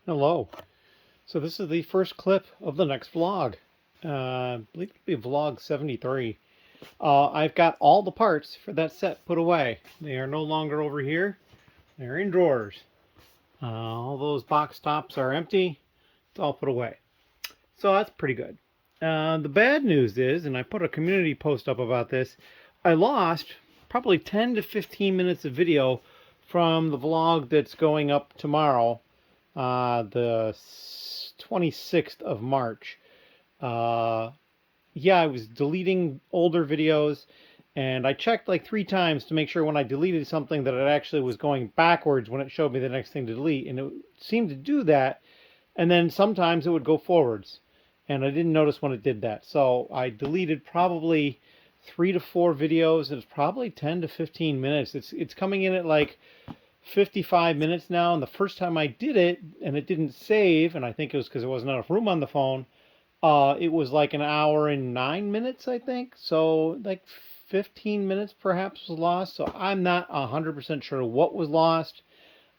Hello. So this is the first clip of the next vlog. I believe it'll be vlog 73. I've got all the parts for that set put away. They are no longer over here. They're in drawers. All those box tops are empty. It's all put away. So that's pretty good. The bad news is, and I put a community post up about this, I lost probably 10 to 15 minutes of video from the vlog that's going up tomorrow. The 26th of March. Yeah, I was deleting older videos, and I checked like 3 times to make sure when I deleted something that it actually was going backwards when it showed me the next thing to delete, and it seemed to do that, and then sometimes it would go forwards, and I didn't notice when it did that. So I deleted probably 3 to 4 videos, and it's probably 10 to 15 minutes. It's coming in at like 55 minutes now, and the first time I did it and it didn't save, and I think it was because there wasn't enough room on the phone, it was like an hour and 9 minutes, I think. So like 15 minutes perhaps was lost. So I'm not 100% sure what was lost.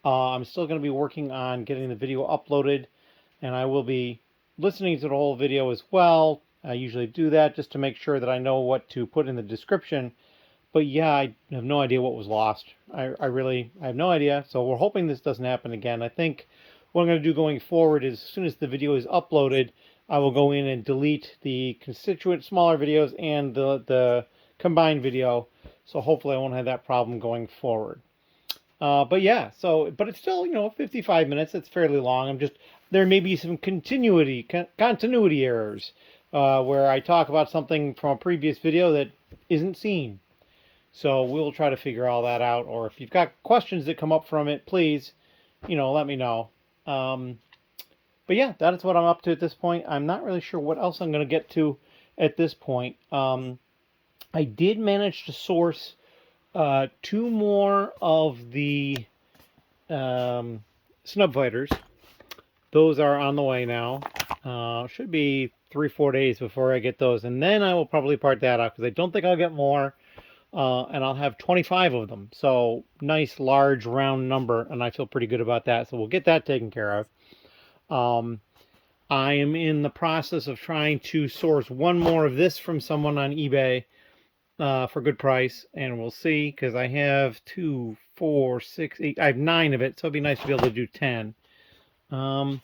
I'm still going to be working on getting the video uploaded, and I will be listening to the whole video as well. I usually do that just to make sure that I know what to put in the description. But yeah, I have no idea what was lost. I have no idea. So we're hoping this doesn't happen again. I think what I'm going to do going forward is, as soon as the video is uploaded, I will go in and delete the constituent smaller videos and the combined video. So hopefully I won't have that problem going forward. But yeah, but it's still, 55 minutes. It's fairly long. There may be some continuity errors where I talk about something from a previous video that isn't seen. So we'll try to figure all that out. Or if you've got questions that come up from it, please, let me know. But yeah, that is what I'm up to at this point. I'm not really sure what else I'm going to get to at this point. I did manage to source 2 more of the Snub Fighters. Those are on the way now. Should be 3-4 days before I get those. And then I will probably part that out because I don't think I'll get more. And I'll have 25 of them. So nice, large, round number, and I feel pretty good about that. So we'll get that taken care of. I am in the process of trying to source 1 more of this from someone on eBay for good price, and we'll see, because I have 2, 4, 6, 8. I have 9 of it, so it'd be nice to be able to do 10. I'm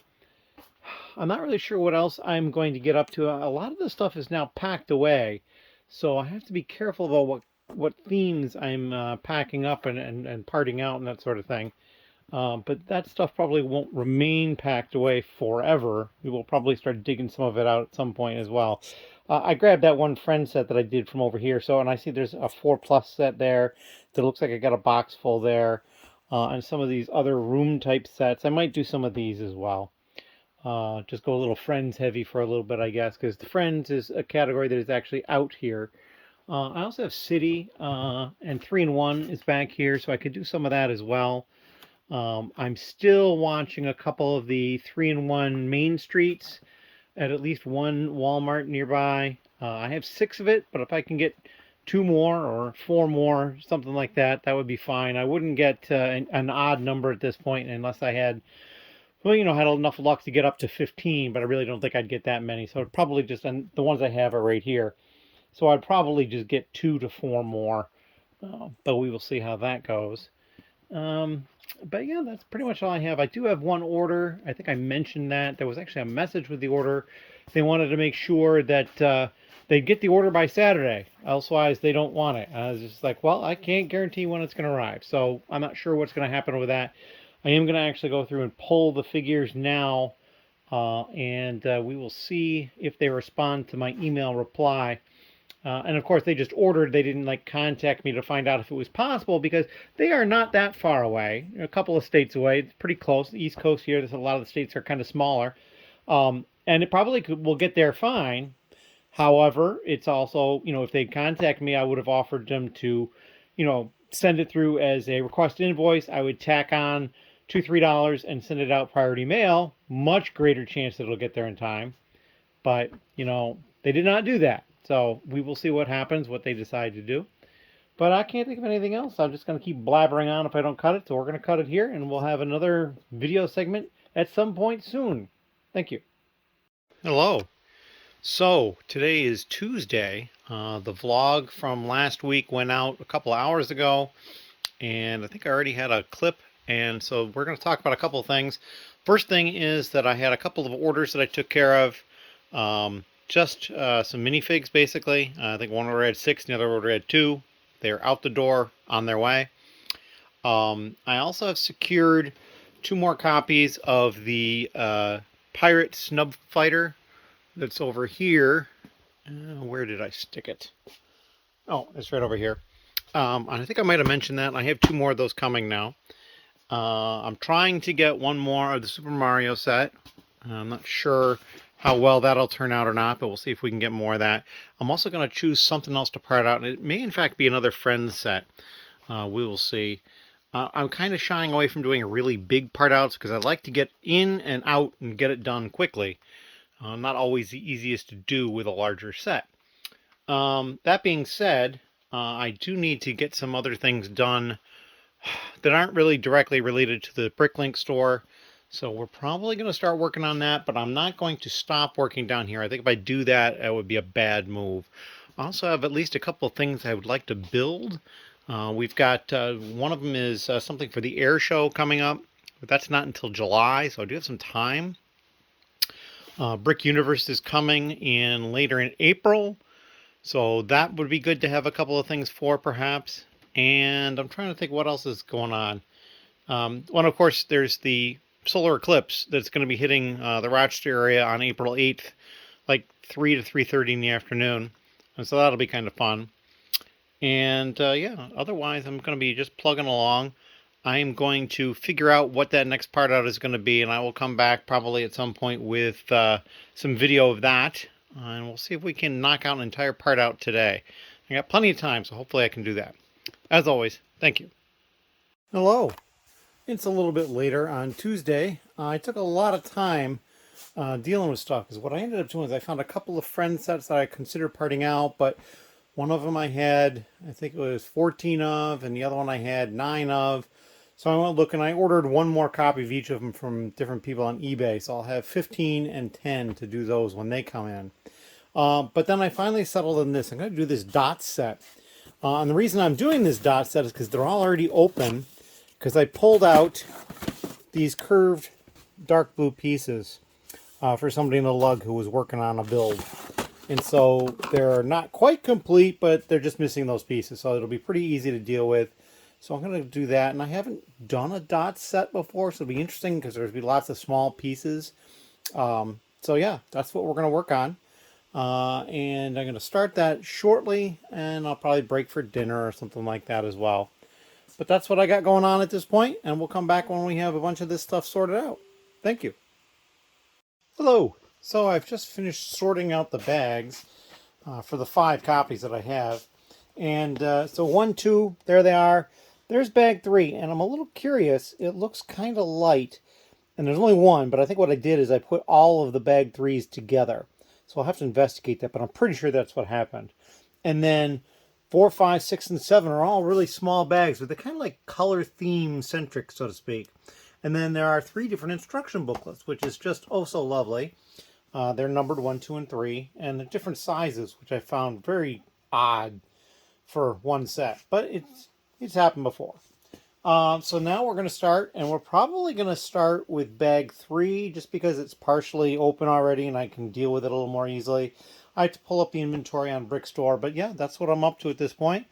not really sure what else I'm going to get up to. A lot of the stuff is now packed away, so I have to be careful about what themes I'm packing up and parting out and that sort of thing. But that stuff probably won't remain packed away forever. We will probably start digging some of it out at some point as well. I grabbed that one friend set that I did from over here. And I see there's a 4+ set there that looks like I got a box full there. And some of these other room type sets. I might do some of these as well. Just go a little Friends heavy for a little bit, I guess, because the Friends is a category that is actually out here. I also have City, and 3-in-1 is back here, so I could do some of that as well. I'm still watching a couple of the 3-in-1 main streets at least one Walmart nearby. I have 6 of it, but if I can get 2 more or 4 more, something like that, that would be fine. I wouldn't get an odd number at this point unless I had, had enough luck to get up to 15, but I really don't think I'd get that many. So I'd probably just, and the ones I have are right here. So I'd probably just get 2 to 4 more, but we will see how that goes. But yeah, that's pretty much all I have. I do have 1 order. I think I mentioned that. There was actually a message with the order. They wanted to make sure that they'd get the order by Saturday. Otherwise, they don't want it. I was just like, well, I can't guarantee when it's going to arrive. So I'm not sure what's going to happen with that. I am going to actually go through and pull the figures now. And we will see if they respond to my email reply. And of course, they just ordered. They didn't contact me to find out if it was possible, because they are not that far away. A couple of states away. It's pretty close. The East Coast here, a lot of the states are kind of smaller. And it probably will get there fine. However, it's also, if they'd contact me, I would have offered them to, send it through as a request invoice. I would tack on $2-3 and send it out priority mail. Much greater chance that it'll get there in time. But, they did not do that. So we will see what happens, what they decide to do. But I can't think of anything else. I'm just going to keep blabbering on if I don't cut it. So we're going to cut it here, and we'll have another video segment at some point soon. Thank you. Hello. So today is Tuesday. The vlog from last week went out a couple hours ago, and I think I already had a clip, and so we're going to talk about a couple of things. First thing is that I had a couple of orders that I took care of. Just some minifigs, basically. I think one order had 6, and the other order had 2. They're out the door, on their way. I also have secured 2 more copies of the Pirate Snub Fighter that's over here. Where did I stick it? Oh, it's right over here. I think I might have mentioned that. I have 2 more of those coming now. I'm trying to get 1 more of the Super Mario set. I'm not sure how well that'll turn out or not, but we'll see if we can get more of that. I'm also going to choose something else to part out, and it may in fact be another Friends set. We will see. I'm kind of shying away from doing really big part outs because I like to get in and out and get it done quickly. Not always the easiest to do with a larger set. That being said, I do need to get some other things done that aren't really directly related to the Bricklink store. So we're probably going to start working on that, but I'm not going to stop working down here. I think if I do that, it would be a bad move. I also have at least a couple of things I would like to build. We've got, one of them is something for the air show coming up, but that's not until July, so I do have some time. Brick Universe is coming in later in April, so that would be good to have a couple of things for, perhaps. And I'm trying to think what else is going on. Well, of course, there's the solar eclipse that's going to be hitting the Rochester area on April 8th, like 3 to 3:30 in the afternoon. And so that'll be kind of fun. And yeah, otherwise I'm going to be just plugging along. I am going to figure out what that next part out is going to be, and I will come back probably at some point with some video of that. And we'll see if we can knock out an entire part out today. I got plenty of time, so hopefully I can do that. As always, thank you. Hello. It's a little bit later on Tuesday. I took a lot of time dealing with stuff, because what I ended up doing is I found a couple of friend sets that I considered parting out, but one of them I had, I think it was 14 of, and the other one I had 9 of. So I went looking. I ordered 1 more copy of each of them from different people on eBay, so I'll have 15 and 10 to do those when they come in. But then I finally settled on this. I'm going to do this dot set. And the reason I'm doing this dot set is because they're all already open, because I pulled out these curved dark blue pieces for somebody in the lug who was working on a build. And so they're not quite complete, but they're just missing those pieces. So it'll be pretty easy to deal with. So I'm going to do that. And I haven't done a dot set before, so it'll be interesting because there'll be lots of small pieces. So yeah, that's what we're going to work on. And I'm going to start that shortly, and I'll probably break for dinner or something like that as well. But that's what I got going on at this point, and we'll come back when we have a bunch of this stuff sorted out. Thank you. Hello. So I've just finished sorting out the bags for the 5 copies that I have. And so 1, 2, there they are. There's bag 3, and I'm a little curious. It looks kind of light, and there's only 1, but I think what I did is I put all of the bag 3s together. So I'll have to investigate that, but I'm pretty sure that's what happened. And then 4, 5, 6, and 7 are all really small bags, but they're kind of like color theme centric, so to speak. And then there are 3 different instruction booklets, which is just oh so lovely. They're numbered 1, 2, and 3, and they're different sizes, which I found very odd for one set, but it's happened before. So now we're going to start, and we're probably going to start with bag 3, just because it's partially open already, and I can deal with it a little more easily. I have to pull up the inventory on Brickstore, but yeah, that's what I'm up to at this point.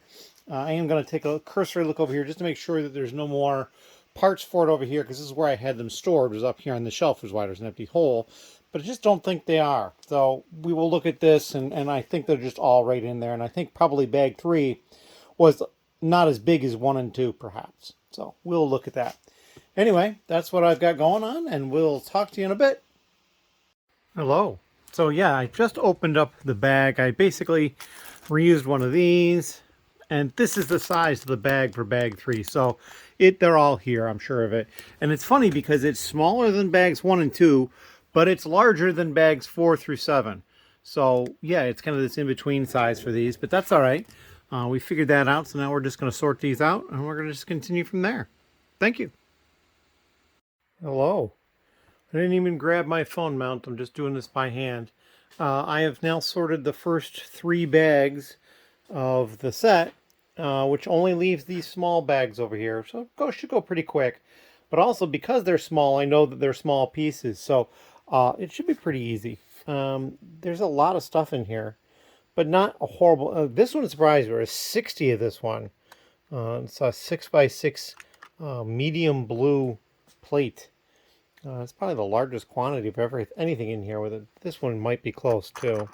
I am going to take a cursory look over here just to make sure that there's no more parts for it over here, because this is where I had them stored, was up here on the shelf, was why there's an empty hole. But I just don't think they are. So we will look at this, and I think they're just all right in there. And I think probably bag 3 was not as big as 1 and 2, perhaps. So we'll look at that. Anyway, that's what I've got going on, and we'll talk to you in a bit. Hello. So yeah, I just opened up the bag. I basically reused one of these, and this is the size of the bag for bag 3. So they're all here, I'm sure of it. And it's funny because it's smaller than bags 1 and 2, but it's larger than bags 4 through 7. So yeah, it's kind of this in-between size for these, but that's all right. We figured that out, so now we're just going to sort these out, and we're going to just continue from there. Thank you. Hello. I didn't even grab my phone mount. I'm just doing this by hand. I have now sorted the first 3 bags of the set, which only leaves these small bags over here. So it should go pretty quick. But also, because they're small, I know that they're small pieces. So it should be pretty easy. There's a lot of stuff in here, but not a horrible... this one surprised me. There's 60 of this one. It's a 6x6 medium blue plate. It's probably the largest quantity of anything in here with it. This one might be close too.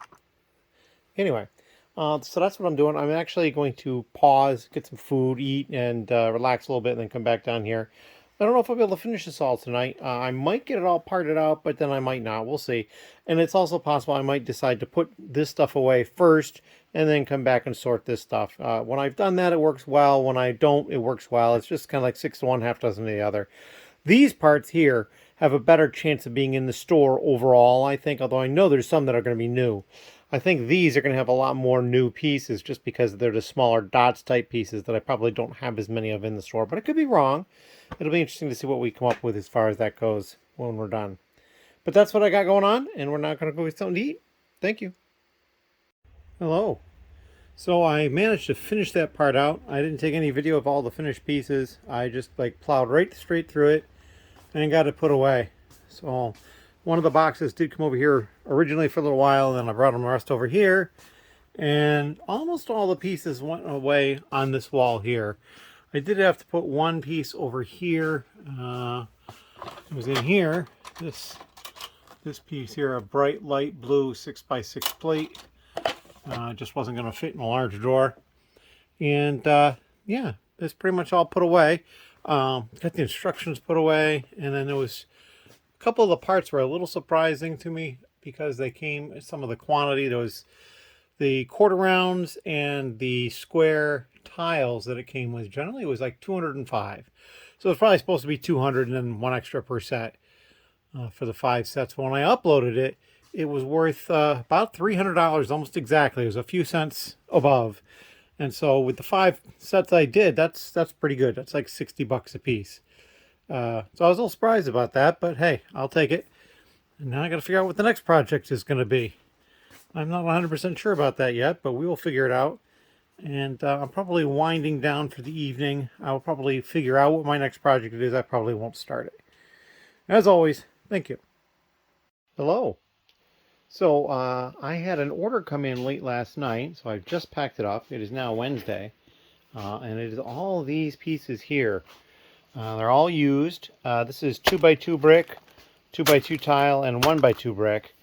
Anyway, so that's what I'm doing. I'm actually going to pause, get some food, eat, and relax a little bit, and then come back down here. I don't know if I'll be able to finish this all tonight. I might get it all parted out, but then I might not. We'll see. And it's also possible I might decide to put this stuff away first and then come back and sort this stuff. When I've done that, it works well. When I don't, it works well. It's just kind of like 6 to 1, half dozen to the other. These parts here have a better chance of being in the store overall, I think, although I know there's some that are going to be new. I think these are going to have a lot more new pieces just because they're the smaller dots type pieces that I probably don't have as many of in the store, but I could be wrong. It'll be interesting to see what we come up with as far as that goes when we're done. But that's what I got going on, and we're now going to go get something to eat. Thank you. Hello. So I managed to finish that part out. I didn't take any video of all the finished pieces. I just plowed right straight through it and got it put away. So one of the boxes did come over here originally for a little while, and then I brought them the rest over here, and almost all the pieces went away on this wall here. I did have to put one piece over here. It was in here. This piece here, a bright light blue 6x6 plate. Just wasn't going to fit in a large drawer. And yeah, it's pretty much all put away. Got the instructions put away, and then there was a couple of the parts were a little surprising to me because they came, some of the quantity, there was the quarter rounds and the square tiles that it came with. Generally it was like 205, so it's probably supposed to be 200 and then 1 extra per set for the 5 sets. But when I uploaded it, it was worth about $300, almost exactly. It was a few cents above. And so with the 5 sets I did, that's pretty good. That's like 60 bucks a piece. So I was a little surprised about that, but hey, I'll take it. And now I got to figure out what the next project is going to be. I'm not 100% sure about that yet, but we will figure it out. And I'm probably winding down for the evening. I will probably figure out what my next project is. I probably won't start it. As always, thank you. Hello. So I had an order come in late last night, so I've just packed it up. It is now Wednesday, and it is all these pieces here. They're all used. This is 2x2 brick, 2x2 tile, and 1x2 brick.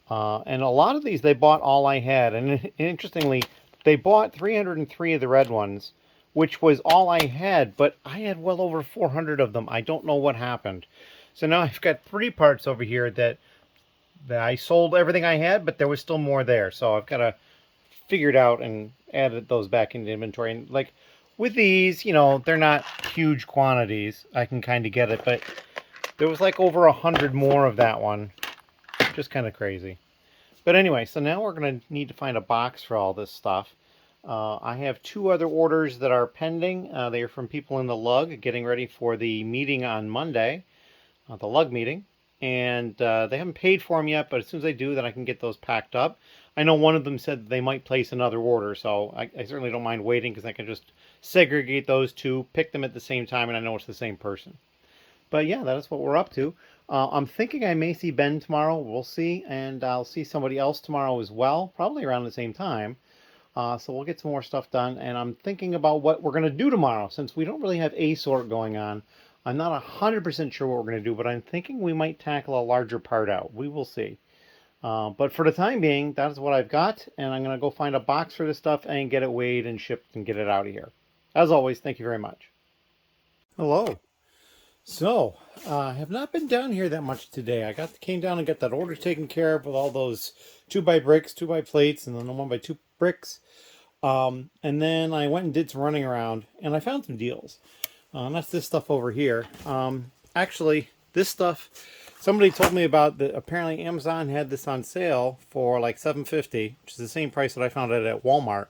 And a lot of these they bought all I had. And interestingly, they bought 303 of the red ones, which was all I had, but I had well over 400 of them. I don't know what happened. So now I've got 3 parts over here that I sold everything I had, but there was still more there. So I've got to figure it out and add those back into inventory. And like with these, you know, they're not huge quantities. I can kind of get it, but there was like over 100 more of that one. Just kind of crazy. But anyway, so now we're going to need to find a box for all this stuff. I have 2 other orders that are pending. They are from people in the lug getting ready for the meeting on Monday, the lug meeting. And they haven't paid for them yet, but as soon as they do, then I can get those packed up. I know one of them said that they might place another order, so I certainly don't mind waiting because I can just segregate those 2, pick them at the same time, and I know it's the same person. But yeah, that is what we're up to. I'm thinking I may see Ben tomorrow. We'll see. And I'll see somebody else tomorrow as well, probably around the same time. So we'll get some more stuff done. And I'm thinking about what we're going to do tomorrow, since we don't really have a sort going on. I'm not 100% sure what we're going to do, but I'm thinking we might tackle a larger part out. We will see. But for the time being, that is what I've got. And I'm going to go find a box for this stuff and get it weighed and shipped and get it out of here. As always, thank you very much. Hello. So, I have not been down here that much today. I came down and got that order taken care of with all those 2x bricks, 2x plates, and then the 1x2 bricks. And then I went and did some running around, and I found some deals. And that's this stuff over here. Actually, this stuff, somebody told me about that. Apparently, Amazon had this on sale for like $7.50, which is the same price that I found it at Walmart.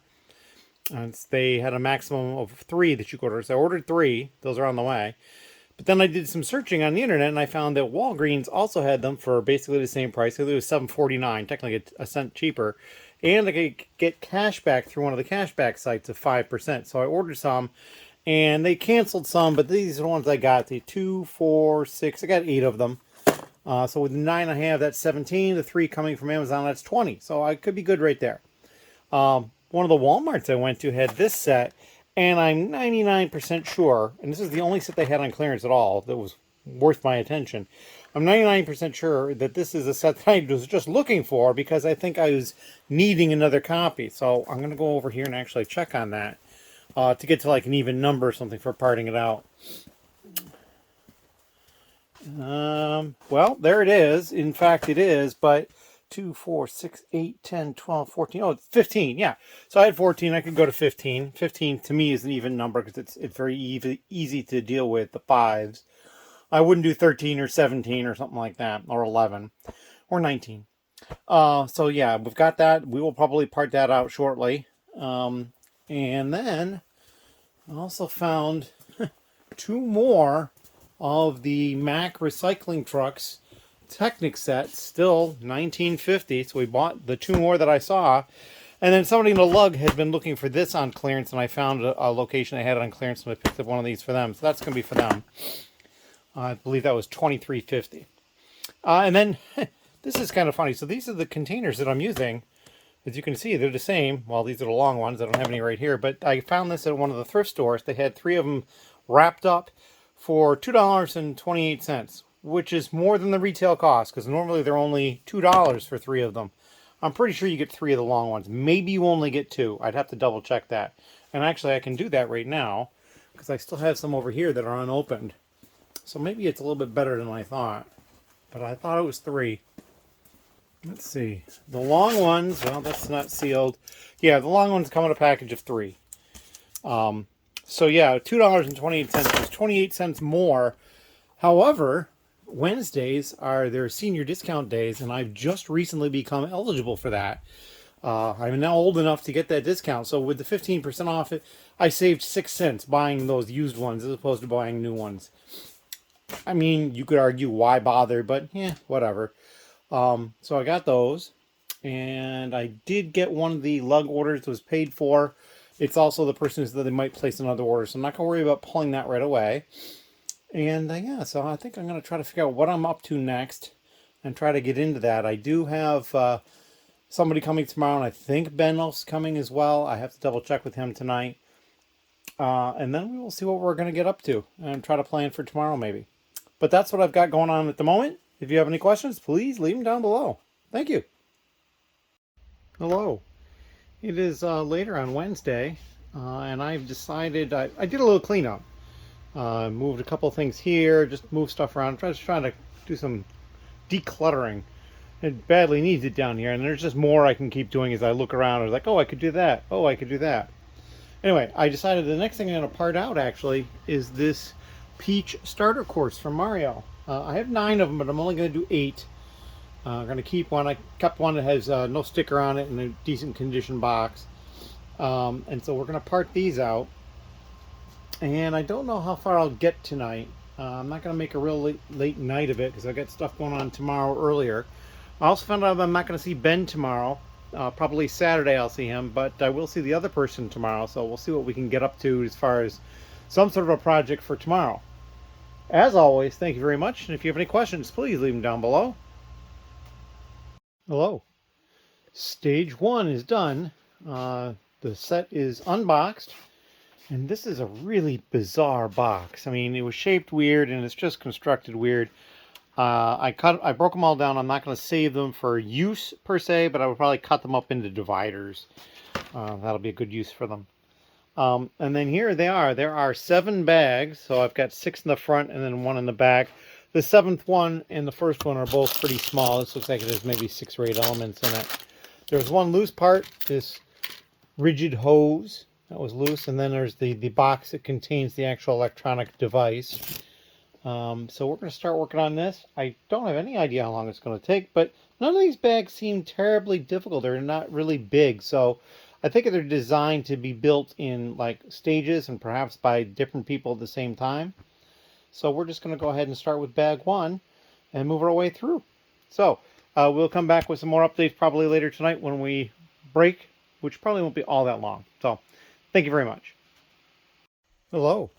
And they had a maximum of 3 that you could order. So I ordered 3. Those are on the way. But then I did some searching on the internet, and I found that Walgreens also had them for basically the same price. So it was $7.49, technically a cent cheaper. And I could get cash back through one of the cashback sites of 5%. So I ordered some, and they canceled some, but these are the ones I got. The 2, 4, 6, I got 8 of them. So with the 9 I have, that's 17. The 3 coming from Amazon, that's 20. So I could be good right there. One of the Walmarts I went to had this set, and I'm 99% sure, and this is the only set they had on clearance at all that was worth my attention. I'm 99% sure that this is a set that I was just looking for because I think I was needing another copy. So I'm going to go over here and actually check on that to get to like an even number or something for parting it out. Well, there it is. In fact, it is, but 2, 4, 6, 8, 10, 12, 14. Oh, it's 15. Yeah. So I had 14. I could go to 15. 15 to me is an even number because it's very easy to deal with the 5s. I wouldn't do 13 or 17 or something like that, or 11 or 19. So yeah, we've got that. We will probably part that out shortly. And then I also found 2 more of the Mack recycling trucks Technic set, still 1950. So we bought the 2 more that I saw. And then somebody in the lug had been looking for this on clearance, and I found a location they had it on clearance, and I picked up one of these for them. So that's going to be for them. I believe that was $23.50. And then this is kind of funny. So these are the containers that I'm using. As you can see, they're the same. Well, these are the long ones. I don't have any right here. But I found this at one of the thrift stores. They had 3 of them wrapped up for $2.28, which is more than the retail cost, because normally they're only $2 for 3 of them. I'm pretty sure you get 3 of the long ones. Maybe you only get 2. I'd have to double check that. And actually, I can do that right now, because I still have some over here that are unopened. So maybe it's a little bit better than I thought. But I thought it was 3. Let's see. The long ones, well, that's not sealed. Yeah, the long ones come in a package of 3. So yeah, $2.28 is 28 cents more. However, Wednesdays are their senior discount days, and I've just recently become eligible for that. I'm now old enough to get that discount. So with the 15% off, I saved 6 cents buying those used ones as opposed to buying new ones. I mean, you could argue why bother, but yeah, whatever. So I got those, and I did get one of the lug orders that was paid for. It's also the person who said they might place another order, so I'm not going to worry about pulling that right away. And yeah, so I think I'm going to try to figure out what I'm up to next and try to get into that. I do have somebody coming tomorrow, and I think Ben's coming as well. I have to double check with him tonight. And then we will see what we're going to get up to and try to plan for tomorrow maybe. But that's what I've got going on at the moment. If you have any questions, please leave them down below. Thank you. Hello. It is later on Wednesday, and I've decided I did a little cleanup. Moved a couple things here, just moved stuff around. Just trying to do some decluttering. It badly needs it down here, and there's just more I can keep doing as I look around. I was like, oh, I could do that. Oh, I could do that. Anyway, I decided the next thing I'm going to part out, actually, is this Peach starter course from Mario. I have 9 of them, but I'm only going to do 8. I'm going to keep one. I kept one that has no sticker on it and a decent condition box. And so we're going to part these out. And I don't know how far I'll get tonight. I'm not going to make a real late night of it because I've got stuff going on tomorrow earlier. I also found out I'm not going to see Ben tomorrow. Probably Saturday I'll see him, but I will see the other person tomorrow. So we'll see what we can get up to as far as some sort of a project for tomorrow. As always, thank you very much. And if you have any questions, please leave them down below. Hello. Stage 1 is done. The set is unboxed. And this is a really bizarre box. I mean, it was shaped weird and it's just constructed weird. I broke them all down. I'm not going to save them for use per se, but I would probably cut them up into dividers. That'll be a good use for them. And then here they are. There are 7 bags. So I've got 6 in the front and then 1 in the back. The 7th one and the first one are both pretty small. This looks like there's maybe 6 or 8 elements in it. There's one loose part, this rigid hose that was loose, and then there's the box that contains the actual electronic device. So we're going to start working on this. I don't have any idea how long it's going to take, but none of these bags seem terribly difficult. They're not really big, so I think they're designed to be built in like stages and perhaps by different people at the same time. So we're just going to go ahead and start with bag 1 and move our way through. So we'll come back with some more updates probably later tonight when we break, which probably won't be all that long. So thank you very much. Hello.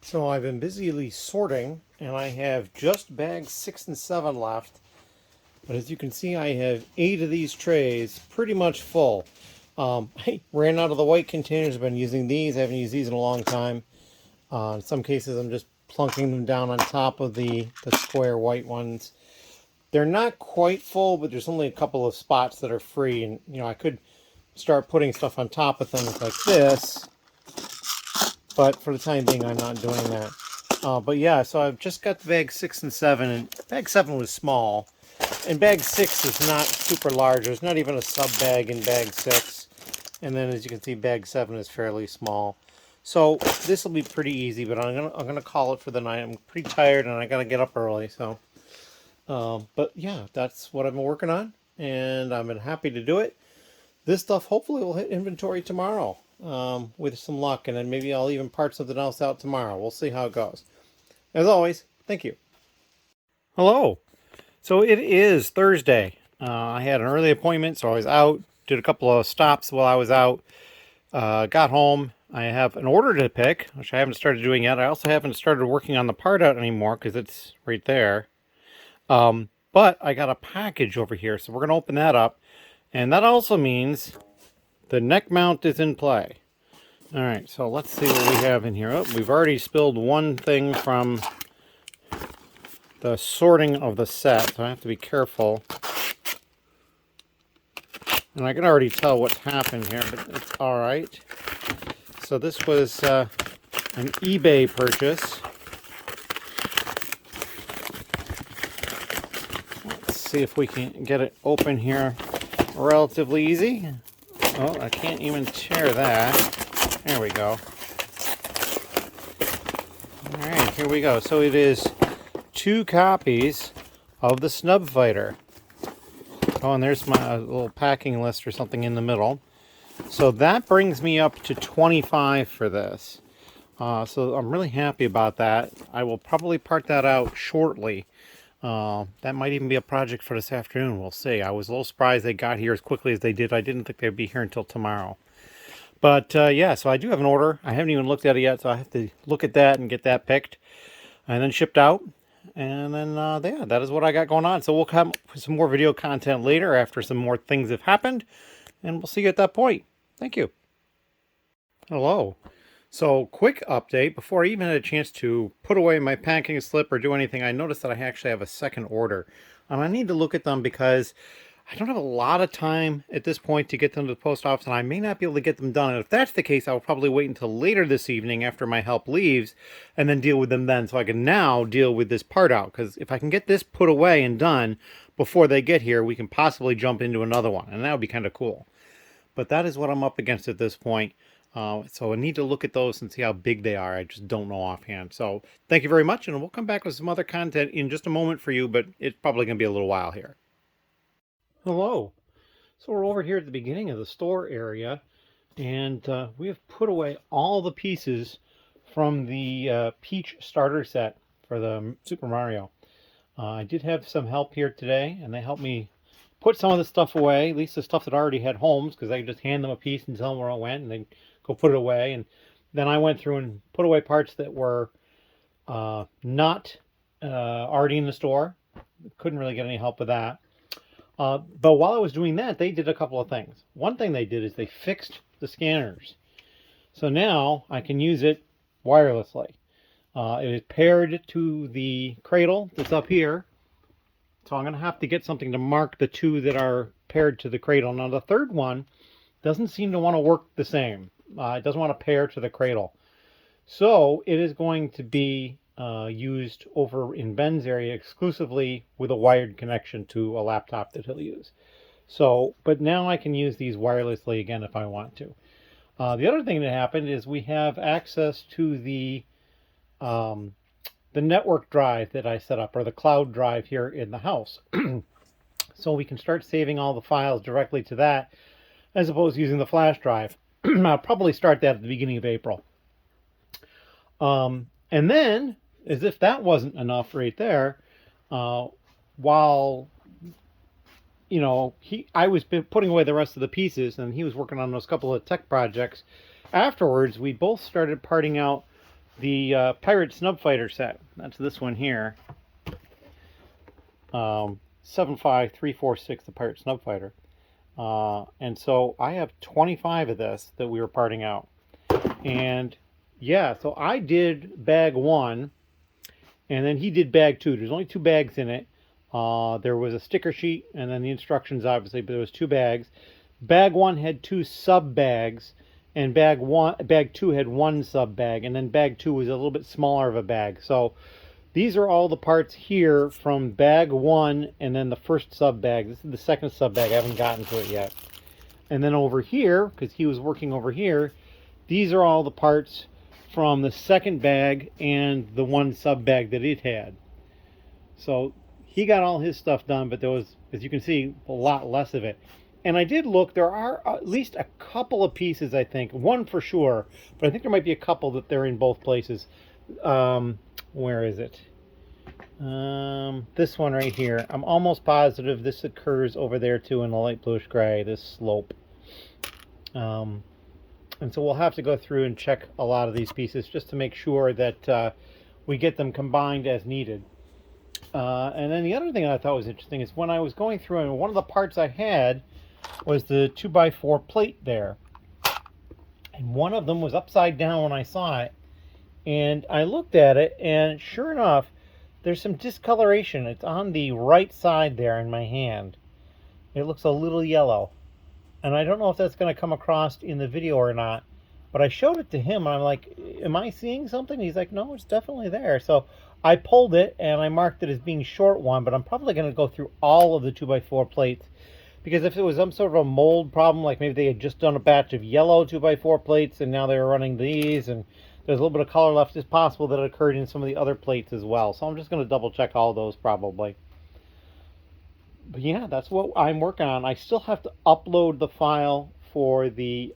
So I've been busily sorting, and I have just bags 6 and 7 left. But as you can see, I have 8 of these trays pretty much full. I ran out of the white containers. I've been using these. I haven't used these in a long time. In some cases, I'm just plunking them down on top of the square white ones. They're not quite full, but there's only a couple of spots that are free. And, you know, I could start putting stuff on top of things like this. But for the time being, I'm not doing that. But yeah, so I've just got the bag 6 and 7. And bag 7 was small. And bag 6 is not super large. There's not even a sub bag in bag 6. And then as you can see, bag 7 is fairly small. So this will be pretty easy, but I'm gonna call it for the night. I'm pretty tired and I gotta get up early. So, but yeah, that's what I've been working on, and I've been happy to do it. This stuff hopefully will hit inventory tomorrow, with some luck, and then maybe I'll even part something else out tomorrow. We'll see how it goes. As always, thank you. Hello. So it is Thursday. I had an early appointment, so I was out, did a couple of stops while I was out, got home. I have an order to pick, which I haven't started doing yet. I also haven't started working on the part out anymore because it's right there. But I got a package over here, so we're going to open that up. And that also means the neck mount is in play. All right, so let's see what we have in here. Oh, we've already spilled one thing from the sorting of the set, so I have to be careful. And I can already tell what's happened here, but it's all right. So this was an eBay purchase. Let's see if we can get it open here relatively easy. Oh, I can't even tear that. There we go. All right, here we go. So it is 2 copies of the Snub Fighter. Oh, and there's my little packing list or something in the middle. So that brings me up to 25 for this. So I'm really happy about that. I will probably part that out shortly. That might even be a project for this afternoon. We'll see. I was a little surprised they got here as quickly as they did. I didn't think they'd be here until tomorrow. But yeah, so I do have an order. I haven't even looked at it yet, so I have to look at that and get that picked and then shipped out. And then, yeah, that is what I got going on. So we'll come with some more video content later after some more things have happened. And we'll see you at that point. Thank you. Hello. So, quick update. Before I even had a chance to put away my packing slip or do anything, I noticed that I actually have a second order. And I need to look at them because I don't have a lot of time at this point to get them to the post office, and I may not be able to get them done. And if that's the case, I'll probably wait until later this evening after my help leaves and then deal with them then. So I can now deal with this part out. Because if I can get this put away and done before they get here, we can possibly jump into another one. And that would be kind of cool. But that is what I'm up against at this point. So I need to look at those and see how big they are. I just don't know offhand. So thank you very much. And we'll come back with some other content in just a moment for you. But it's probably going to be a little while here. Hello. So we're over here at the beginning of the store area. And we have put away all the pieces from the Peach starter set for the Super Mario. I did have some help here today. And they helped me put some of the stuff away, at least the stuff that already had homes, because I could just hand them a piece and tell them where it went, and they'd go put it away. And then I went through and put away parts that were not already in the store. Couldn't really get any help with that. But while I was doing that, they did a couple of things. One thing they did is they fixed the scanners. So now I can use it wirelessly. It is paired to the cradle that's up here. So I'm going to have to get something to mark the 2 that are paired to the cradle. Now the third one doesn't seem to want to work the same. It doesn't want to pair to the cradle. So it is going to be used over in Ben's area exclusively with a wired connection to a laptop that he'll use. So, but now I can use these wirelessly again if I want to. The other thing that happened is we have access to the network drive that I set up, or the cloud drive here in the house. So we can start saving all the files directly to that as opposed to using the flash drive. I'll probably start that at the beginning of April. And then as if that wasn't enough right there, while I was putting away the rest of the pieces, and he was working on those couple of tech projects. Afterwards, we both started parting out the Pirate Snub Fighter set. That's this one here. 75346, the Pirate Snub Fighter. And so I have 25 of this that we were parting out. And yeah, so I did bag 1, and then he did bag 2. There's only 2 bags in it. There was a sticker sheet, and then the instructions, obviously, but there was 2 bags. Bag 1 had 2 sub bags, and bag 2 had 1 sub bag, and then bag 2 was a little bit smaller of a bag. So these are all the parts here from bag 1 and then the first sub bag. This is the second sub bag. I haven't gotten to it yet. And then over here, because he was working over here, these are all the parts from the second bag and the 1 sub bag that it had. So he got all his stuff done, but there was, as you can see, a lot less of it. And I did look, there are at least a couple of pieces, I think. 1 for sure, but I think there might be a couple that they're in both places. Where is it? This one right here. I'm almost positive this occurs over there too in the light bluish gray, this slope. And so we'll have to go through and check a lot of these pieces just to make sure that we get them combined as needed. And then the other thing I thought was interesting is when I was going through, and one of the parts I had was the 2x4 plate there. And one of them was upside down when I saw it. And I looked at it, and sure enough, there's some discoloration. It's on the right side there in my hand. It looks a little yellow. And I don't know if that's going to come across in the video or not. But I showed it to him, and I'm like, am I seeing something? He's like, no, it's definitely there. So I pulled it, and I marked it as being short 1, but I'm probably going to go through all of the 2x4 plates. Because if it was some sort of a mold problem, like maybe they had just done a batch of yellow 2x4 plates, and now they were running these, and there's a little bit of color left, it's possible that it occurred in some of the other plates as well. So I'm just going to double check all those probably. But yeah, that's what I'm working on. I still have to upload the file for the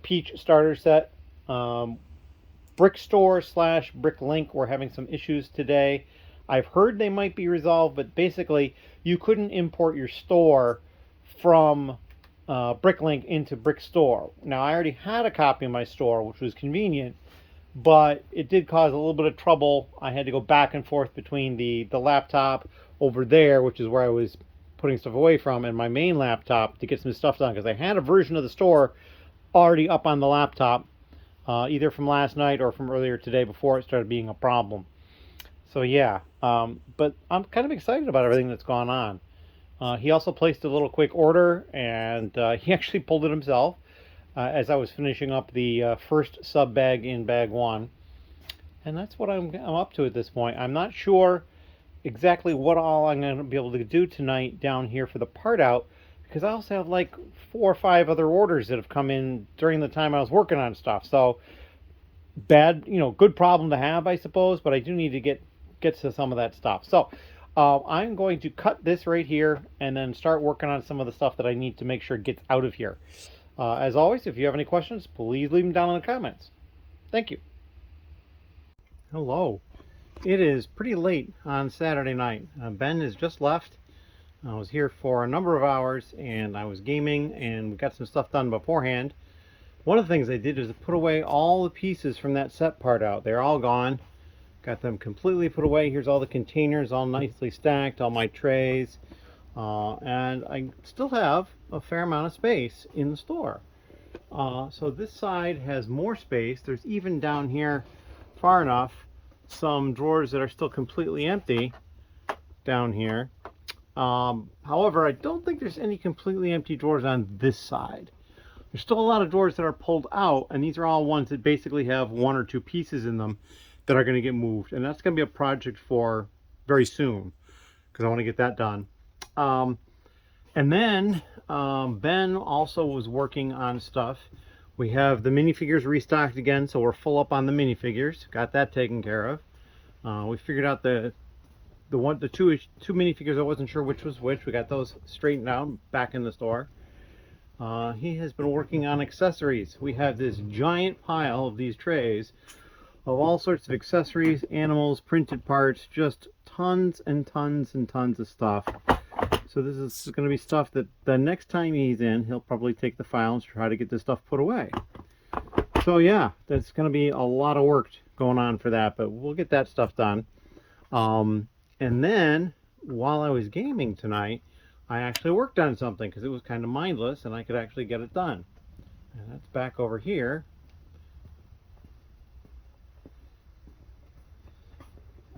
Peach starter set. Brickstore/Bricklink, we're having some issues today. I've heard they might be resolved, but basically you couldn't import your store from Bricklink into Brickstore. Now, I already had a copy in my store, which was convenient, but it did cause a little bit of trouble. I had to go back and forth between the laptop over there, which is where I was putting stuff away from, and my main laptop to get some stuff done, because I had a version of the store already up on the laptop, either from last night or from earlier today before it started being a problem. So yeah, but I'm kind of excited about everything that's gone on. He also placed a little quick order, and he actually pulled it himself as I was finishing up the first sub bag in bag 1. And that's what I'm up to at this point. I'm not sure exactly what all I'm going to be able to do tonight down here for the part out, because I also have like 4 or 5 other orders that have come in during the time I was working on stuff. So bad, good problem to have, I suppose, but I do need to get to some of that stuff. So I'm going to cut this right here and then start working on some of the stuff that I need to make sure it gets out of here. As always, if you have any questions, please leave them down in the comments. Thank you. Hello. It is pretty late on Saturday night. Ben has just left. I was here for a number of hours, and I was gaming, and we got some stuff done beforehand. One of the things I did is put away all the pieces from that set part out. They're all gone. Got them completely put away. Here's all the containers all nicely stacked, all my trays. And I still have a fair amount of space in the store. So this side has more space. There's even down here far enough some drawers that are still completely empty down here. However, I don't think there's any completely empty drawers on this side. There's still a lot of drawers that are pulled out, and these are all ones that basically have 1 or 2 pieces in them that are going to get moved. And that's going to be a project for very soon, because I want to get that done. And then Ben also was working on stuff. We have the minifigures restocked again, so we're full up on the minifigures. Got that taken care of. We figured out the two minifigures. I wasn't sure which was which. We got those straightened out, back in the store. He has been working on accessories. We have this giant pile of these trays of all sorts of accessories, animals, printed parts, just tons and tons and tons of stuff. So this is going to be stuff that the next time he's in, he'll probably take the file and try to get this stuff put away. So yeah, that's going to be a lot of work going on for that, but we'll get that stuff done. And then, while I was gaming tonight, I actually worked on something because it was kind of mindless and I could actually get it done. And that's back over here.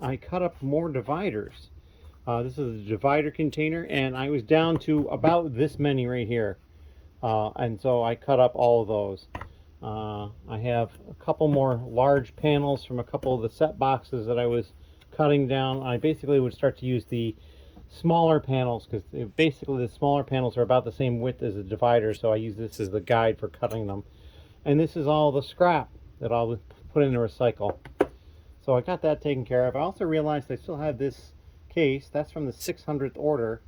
I cut up more dividers. This is a divider container, and I was down to about this many right here. And so I cut up all of those. I have a couple more large panels from a couple of the set boxes that I was cutting down. I basically would start to use the smaller panels because basically the smaller panels are about the same width as the divider, so I use this as the guide for cutting them. And this is all the scrap that I'll put in the recycle. So I got that taken care of. I also realized I still have this case. That's from the 600th order.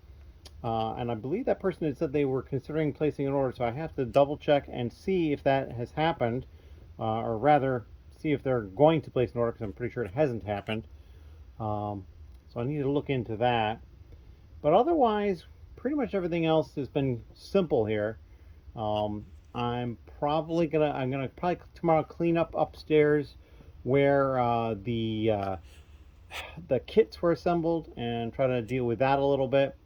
And I believe that person had said they were considering placing an order, so I have to double check and see if that has happened, or rather see if they're going to place an order, because I'm pretty sure it hasn't happened. So I need to look into that. But otherwise, pretty much everything else has been simple here. I'm probably gonna tomorrow clean up upstairs where the kits were assembled and try to deal with that a little bit.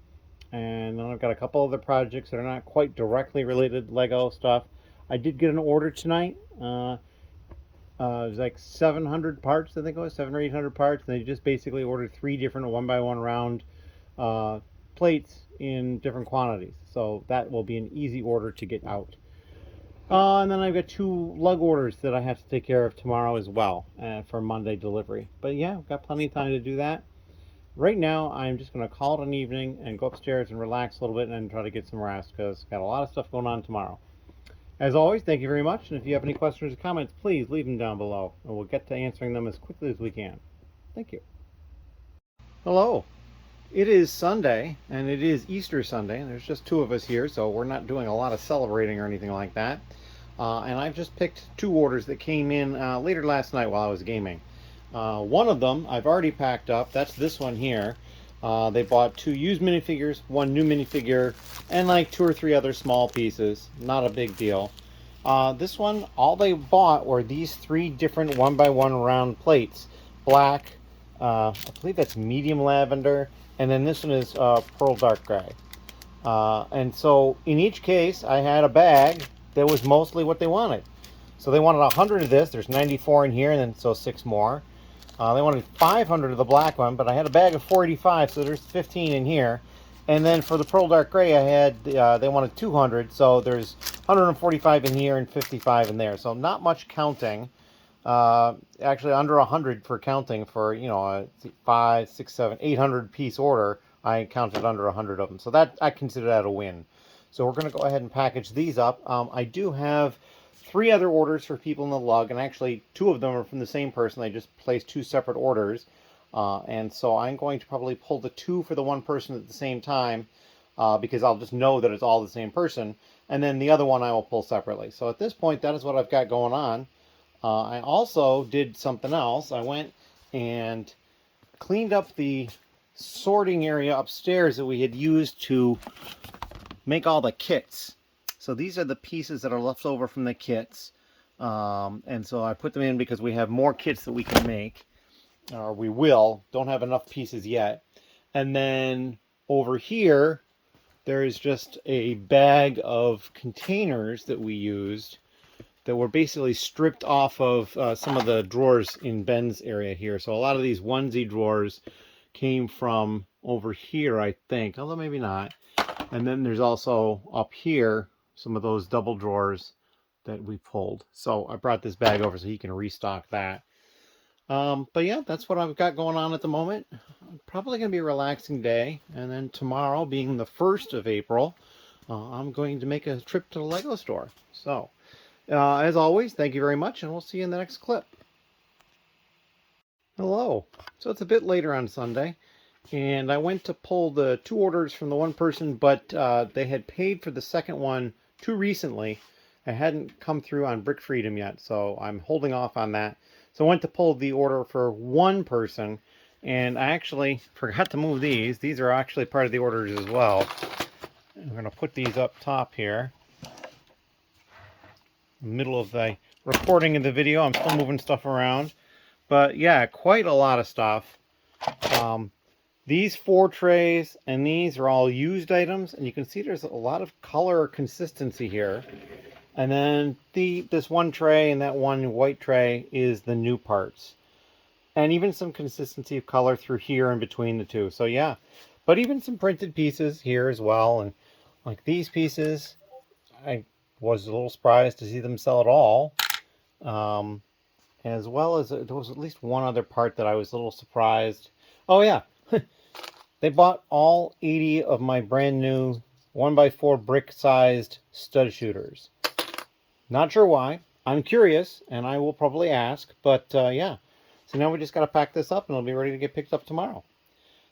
And then I've got a couple other projects that are not quite directly related to Lego stuff. I did get an order tonight. It was like 700 parts, I think it was 700 or 800 parts. And they just basically ordered 3 different 1x1 round plates in different quantities. So that will be an easy order to get out. And then I've got 2 lug orders that I have to take care of tomorrow as well for Monday delivery. But yeah, I've got plenty of time to do that. Right now, I'm just going to call it an evening and go upstairs and relax a little bit and try to get some rest because I've got a lot of stuff going on tomorrow. As always, thank you very much. And if you have any questions or comments, please leave them down below and we'll get to answering them as quickly as we can. Thank you. Hello. It is Sunday, and it is Easter Sunday. There's just 2 of us here, so we're not doing a lot of celebrating or anything like that. And I've just picked 2 orders that came in later last night while I was gaming. One of them I've already packed up. That's this one here. They bought 2 used minifigures, 1 new minifigure, and like 2 or 3 other small pieces. Not a big deal. This one, all they bought were these 3 different 1x1 round plates. Black, I believe that's medium lavender, and then this one is pearl dark gray. And so in each case, I had a bag that was mostly what they wanted. So they wanted 100 of this. There's 94 in here, and then so 6 more. They wanted 500 of the black one, but I had a bag of 485, so there's 15 in here. And then for the pearl dark gray, I had they wanted 200, so there's 145 in here and 55 in there. So not much counting. Actually, under 100 for counting for, you know, a 5, 6, 7, 800 piece order. I counted under 100 of them, so that I consider that a win. So we're going to go ahead and package these up. I do have 3 other orders for people in the lug, and actually 2 of them are from the same person. They just placed 2 separate orders, and so I'm going to probably pull the 2 for the one person at the same time, because I'll just know that it's all the same person, and then the other one I will pull separately. So at this point, that is what I've got going on. I also did something else. I went and cleaned up the sorting area upstairs that we had used to make all the kits. So these are the pieces that are left over from the kits. And so I put them in because we have more kits that we can make. Or we will. Don't have enough pieces yet. And then over here, there's just a bag of containers that we used that were basically stripped off of some of the drawers in Ben's area here. So a lot of these onesie drawers came from over here, I think. Although maybe not. And then there's also up here some of those double drawers that we pulled. So I brought this bag over so he can restock that. But yeah, that's what I've got going on at the moment. Probably going to be a relaxing day. And then tomorrow, being the 1st of April, I'm going to make a trip to the Lego store. So, as always, thank you very much, and we'll see you in the next clip. Hello. So it's a bit later on Sunday. And I went to pull the 2 orders from the one person, but they had paid for the second one too recently. It hadn't come through on Brick Freedom yet, so I'm holding off on that. So I went to pull the order for one person, and I actually forgot to move these. These are actually part of the orders as well. I'm going to put these up top here. Middle of the recording of the video. I'm still moving stuff around. But yeah, quite a lot of stuff. These 4 trays and these are all used items, and you can see there's a lot of color consistency here. And then this one tray and that one white tray is the new parts. And even some consistency of color through here in between the two. So yeah, but even some printed pieces here as well. And like these pieces, I was a little surprised to see them sell at all. As well as there was at least one other part that I was a little surprised. Oh yeah, they bought all 80 of my brand new 1x4 brick sized stud shooters. Not sure why. I'm curious, and I will probably ask, but yeah. So now we just got to pack this up, and it'll be ready to get picked up tomorrow.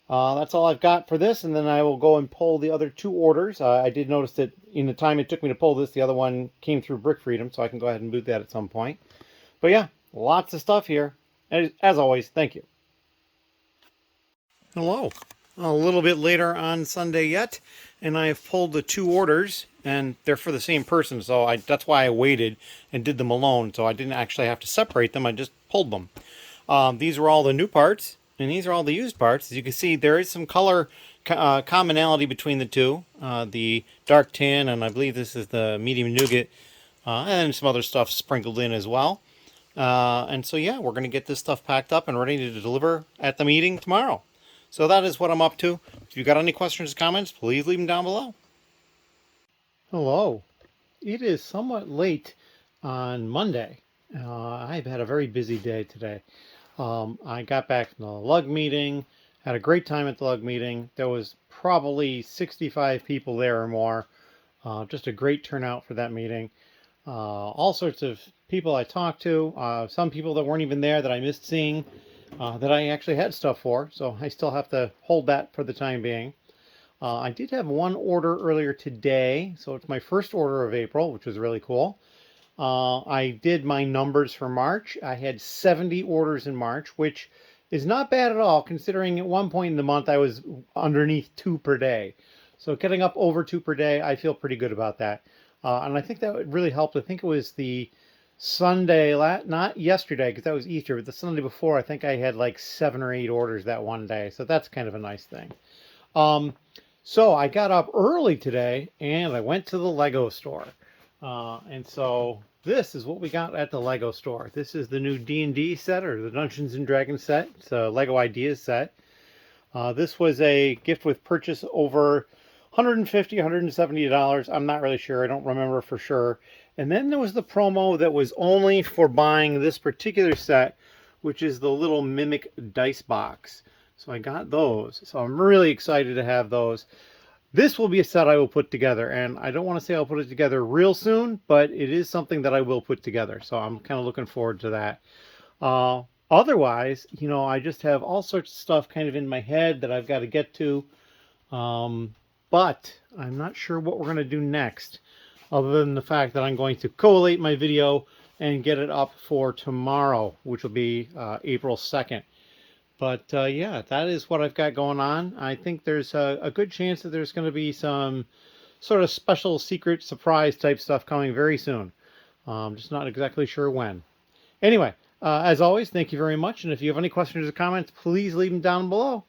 That's all I've got for this, and then I will go and pull the other 2 orders. I did notice that in the time it took me to pull this, the other one came through Brick Freedom, so I can go ahead and boot that at some point. But yeah, lots of stuff here. As always, thank you. Hello. A little bit later on Sunday yet, and I have pulled the 2 orders, and they're for the same person, so that's why I waited and did them alone, so I didn't actually have to separate them. I just pulled them. These are all the new parts, and these are all the used parts. As you can see, there is some color commonality between the 2. The dark tin, and I believe this is the medium nougat, and some other stuff sprinkled in as well. And so yeah, we're going to get this stuff packed up and ready to deliver at the meeting tomorrow. So that is what I'm up to. If you've got any questions or comments, please leave them down below. Hello. It is somewhat late on Monday. I've had a very busy day today. I got back from the lug meeting, had a great time at the lug meeting. There was probably 65 people there or more. Just a great turnout for that meeting. All sorts of people I talked to, some people that weren't even there that I missed seeing, that I actually had stuff for, so I still have to hold that for the time being. I did have one order earlier today, so it's my first order of April, which was really cool. I did my numbers for March. I had 70 orders in March, which is not bad at all, considering at one point in the month I was underneath 2 per day. So getting up over 2 per day, I feel pretty good about that. And I think that really helped. I think it was the Sunday, not yesterday, because that was Easter, but the Sunday before, I think I had like 7 or 8 orders that one day. So that's kind of a nice thing. So I got up early today, and I went to the Lego store. And so this is what we got at the Lego store. This is the new D&D set, or the Dungeons & Dragons set. It's a Lego Ideas set. This was a gift with purchase over $150, $170. I'm not really sure. I don't remember for sure. And then there was the promo that was only for buying this particular set, which is the little Mimic dice box. So I got those. So I'm really excited to have those. This will be a set I will put together. And I don't want to say I'll put it together real soon, but it is something that I will put together. So I'm kind of looking forward to that. Otherwise, you know, I just have all sorts of stuff kind of in my head that I've got to get to. But I'm not sure what we're going to do next, other than the fact that I'm going to collate my video and get it up for tomorrow, which will be April 2nd. But yeah, that is what I've got going on. I think there's a good chance that there's going to be some sort of special secret surprise type stuff coming very soon. Just not exactly sure when. Anyway, as always, thank you very much. And if you have any questions or comments, please leave them down below.